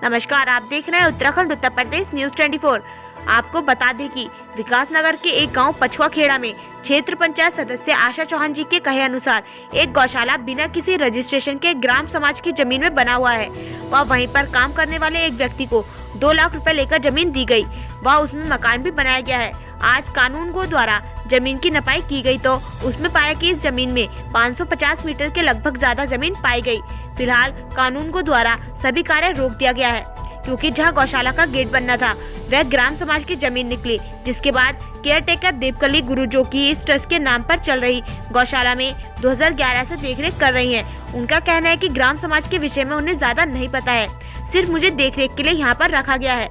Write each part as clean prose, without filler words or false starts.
नमस्कार, आप देख रहे हैं उत्तराखंड उत्तर प्रदेश न्यूज 24। आपको बता दें कि विकासनगर के एक गांव पछुआ खेड़ा में क्षेत्र पंचायत सदस्य आशा चौहान जी के कहे अनुसार एक गौशाला बिना किसी रजिस्ट्रेशन के ग्राम समाज की जमीन में बना हुआ है। वह वहीं पर काम करने वाले एक व्यक्ति को 2 लाख रुपए लेकर जमीन दी गई। वह उसमें मकान भी बनाया गया है। आज कानून गो द्वारा जमीन की नपाई की गई तो उसमें पाया कि इस जमीन में 550 मीटर के लगभग ज्यादा जमीन पाई गई। फिलहाल कानून गो द्वारा सभी कार्य रोक दिया गया है, क्योंकि जहां गौशाला का गेट बनना था वह ग्राम समाज की जमीन निकली। जिसके बाद केयर टेकर देवकली गुरु, जो कि इस ट्रस्ट के नाम पर चल रही गौशाला में 2011 से देखरेख कर रही हैं। उनका कहना है कि ग्राम समाज के विषय में उन्हें ज्यादा नहीं पता है, सिर्फ मुझे देखरेख के लिए यहाँ पर रखा गया है।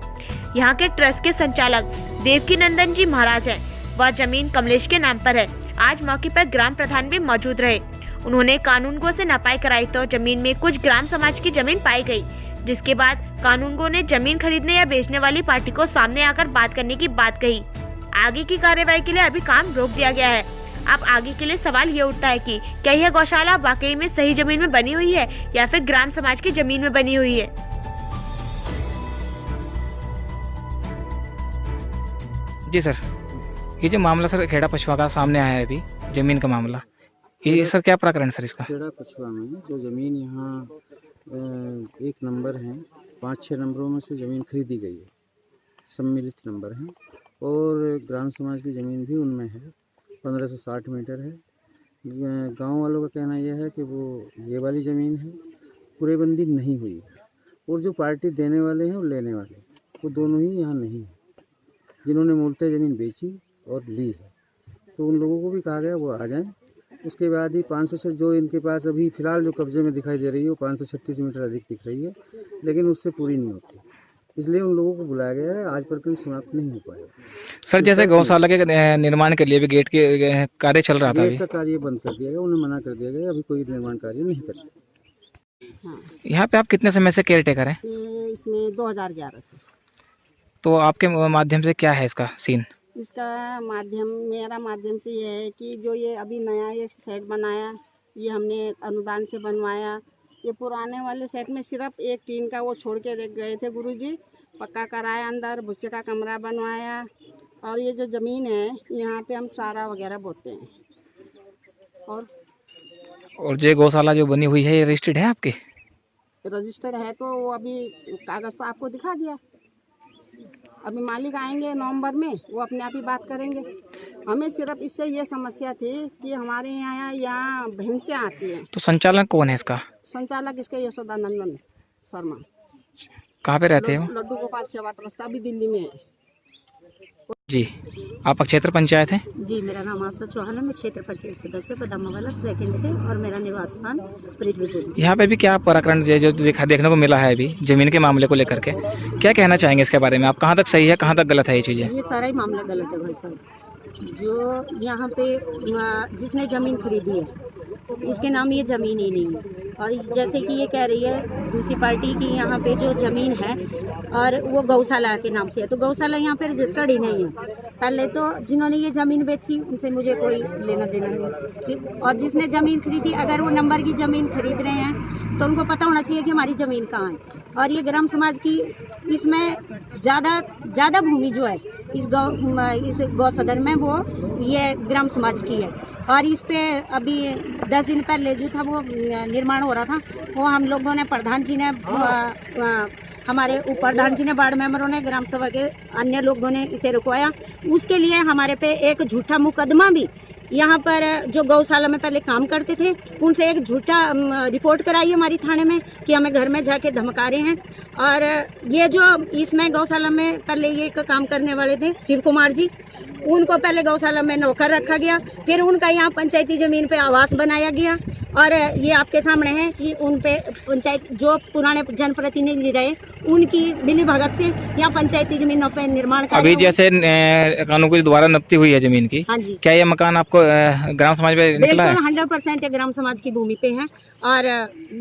यहाँ के ट्रस्ट के संचालक देवकी नंदन जी महाराज हैं। वह जमीन कमलेश के नाम पर है। आज मौके पर ग्राम प्रधान भी मौजूद रहे। उन्होंने कानून गो से नपाई कराई तो जमीन में कुछ ग्राम समाज की जमीन पाई गई। जिसके बाद कानून गो ने जमीन खरीदने या बेचने वाली पार्टी को सामने आकर बात करने की बात कही। आगे की कार्यवाही के लिए अभी काम रोक दिया गया है। अब आगे के लिए सवाल ये उठता है कि क्या यह गौशाला वाकई में सही जमीन में बनी हुई है या फिर ग्राम समाज की जमीन में बनी हुई है। जी सर, ये जो मामला सर खेड़ा पछुआ का सामने आया है अभी, जमीन का मामला, ये सर क्या प्रकरण सर इसका? खेड़ा पछुआ में जो ज़मीन यहाँ 1 नंबर है, 5-6 नंबरों में से ज़मीन खरीदी गई है, सम्मिलित नंबर हैं, और ग्राम समाज की ज़मीन भी उनमें है। 1560 मीटर है। गांव वालों का कहना यह है कि वो ये वाली ज़मीन है, पूरेबंदी नहीं हुई है, और जो पार्टी देने वाले हैं और लेने वाले वो दोनों ही यहाँ नहीं है। जिन्होंने मूलतः ज़मीन बेची और ली है, तो उन लोगों को भी कहा गया वो आ जाएं। उसके बाद ही 500 से जो इनके पास अभी फ़िलहाल जो कब्जे में दिखाई दे रही है वो 536 मीटर अधिक दिख रही है, लेकिन उससे पूरी नहीं होती, इसलिए उन लोगों को बुलाया गया है। आज प्रकरण समाप्त नहीं हो पाया। सर जैसे गौशाला के निर्माण के लिए भी गेट के कार्य चल रहा था, गेट का कार्य बंद कर दिया गया, उन्हें मना कर दिया गया, अभी कोई निर्माण कार्य नहीं करें। यहाँ पे आप कितने समय से केयर टेकर हैं? इसमें 2011 से। तो आपके माध्यम से क्या है इसका सीन? इसका मेरा माध्यम से ये है कि जो ये अभी नया ये सेट बनाया, ये हमने अनुदान से बनवाया। ये पुराने वाले सेट में सिर्फ एक टीन का वो छोड़ के रख गए थे गुरुजी। पक्का कराया, अंदर भुस्से का कमरा बनवाया, और ये जो ज़मीन है यहाँ पे हम चारा वगैरह बोते हैं। और जो गौशाला जो बनी हुई है ये रजिस्टर्ड है आपके? रजिस्टर्ड है, तो वो अभी कागज़ तो आपको दिखा दिया। अभी मालिक आएंगे नवंबर में, वो अपने आप ही बात करेंगे। हमें सिर्फ इससे ये समस्या थी कि हमारे यहाँ भैंसें आती हैं। तो संचालक कौन है इसका? संचालक इसके यशोदानंदन शर्मा। कहाँ पे रहते हो? लड्डू गोपाल सेवा ट्रस्ट अभी दिल्ली में है। जी, आप क्षेत्र पंचायत हैं? जी, मेरा नाम आशा चौहान है। मैं क्षेत्र पंचायत सदस्य बदामावाला 2 से, और मेरा निवास स्थान पृथ्वीपुर। यहाँ पे भी क्या प्रकरण जो देखने को मिला है अभी जमीन के मामले को लेकर के, क्या कहना चाहेंगे इसके बारे में? आप कहाँ तक सही है, कहाँ तक गलत है ये चीज़ें? ये सारा ही मामला गलत है भाई साहब। जो यहाँ पे जिसने ज़मीन खरीदी है उसके नाम ये ज़मीन ही नहीं है। और जैसे कि ये कह रही है दूसरी पार्टी की यहाँ पे जो ज़मीन है और वो गौशाला के नाम से है, तो गौशाला यहाँ पे रजिस्टर्ड ही नहीं है। पहले तो जिन्होंने ये ज़मीन बेची उनसे मुझे कोई लेना देना नहीं, और जिसने ज़मीन खरीदी, अगर वो नंबर की ज़मीन खरीद रहे हैं तो उनको पता होना चाहिए कि हमारी ज़मीन कहाँ है। और ये ग्राम समाज की, इसमें ज़्यादा भूमि जो है इस गौ सदन में वो ये ग्राम समाज की है। और इस पे अभी 10 दिन पहले जो था वो निर्माण हो रहा था, वो हम लोगों ने प्रधान जी ने हमारे प्रधान जी ने, वार्ड मेंबरों ने, ग्राम सभा के अन्य लोगों ने इसे रुकवाया। उसके लिए हमारे पे एक झूठा मुकदमा भी, यहाँ पर जो गौशाला में पहले काम करते थे उनसे एक झूठा रिपोर्ट कराई हमारी थाने में कि हमें घर में जाके धमका रहे हैं। और ये जो इसमें गौशाला में पहले ये काम करने वाले थे शिव कुमार जी, उनको पहले गौशाला में नौकर रखा गया, फिर उनका यहाँ पंचायती ज़मीन पे आवास बनाया गया। और ये आपके सामने है कि उन पे पंचायत जो पुराने जनप्रतिनिधि रहे उनकी मिली भगत से यहाँ पंचायती जमीनों पे निर्माण कार्य अभी जैसे कानून के द्वारा नपती हुई है जमीन की। हाँ जी। क्या ये मकान आपको ग्राम समाज में निकला है? 100% ग्राम समाज की भूमि पे है। और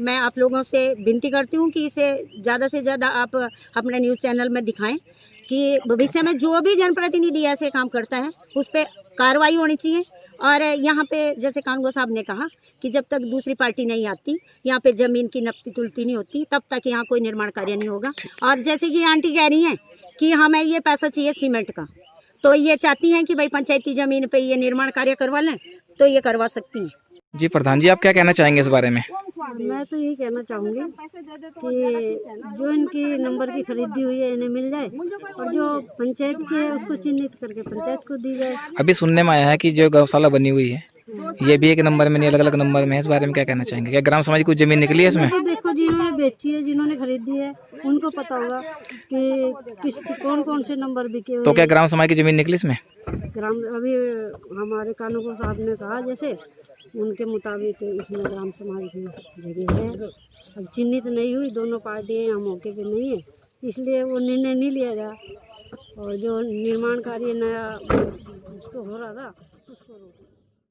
मैं आप लोगों से विनती करती हूँ कि इसे ज़्यादा से ज़्यादा आप अपने न्यूज़ चैनल में दिखाएं कि भविष्य में जो भी जनप्रतिनिधि ऐसे काम करता है उस पर कार्रवाई होनी चाहिए। और यहाँ पे जैसे कानगो साहब ने कहा कि जब तक दूसरी पार्टी नहीं आती, यहाँ पे ज़मीन की नपती तुलती नहीं होती, तब तक यहाँ कोई निर्माण कार्य नहीं होगा। और जैसे कि आंटी कह रही हैं कि हमें ये पैसा चाहिए सीमेंट का, तो ये चाहती हैं कि भाई पंचायती ज़मीन पे ये निर्माण कार्य करवा लें, तो ये करवा सकती हैं। जी प्रधान जी, आप क्या कहना चाहेंगे इस बारे में? मैं तो यही कहना चाहूँगी कि जो इनकी नंबर की खरीदी हुई है इन्हें मिल जाए, और जो पंचायत की है उसको चिन्हित करके पंचायत को दी जाए। अभी सुनने में आया है कि जो गौशाला बनी हुई है ये भी एक नंबर में नहीं, अलग अलग नंबर में है। इस बारे में क्या कहना चाहेंगे? क्या ग्राम समाज की कुछ जमीन निकली है इसमें? तो देखो, जिन्होंने बेची है, जिन्होंने खरीदी है, उनको पता होगा कि कौन कौन से नंबर बिके हुए तो क्या हैं। ग्राम समाज की जमीन निकली इसमें? ग्राम अभी हमारे कानून साहब ने कहा जैसे उनके मुताबिक इसमें ग्राम समाज की जगह है। अब चिन्हित नहीं हुई, दोनों पार्टियां यहाँ मौके पे नहीं है, इसलिए वो निर्णय नहीं लिया गया। और जो निर्माण कार्य नया उसको हो रहा था उसको रोक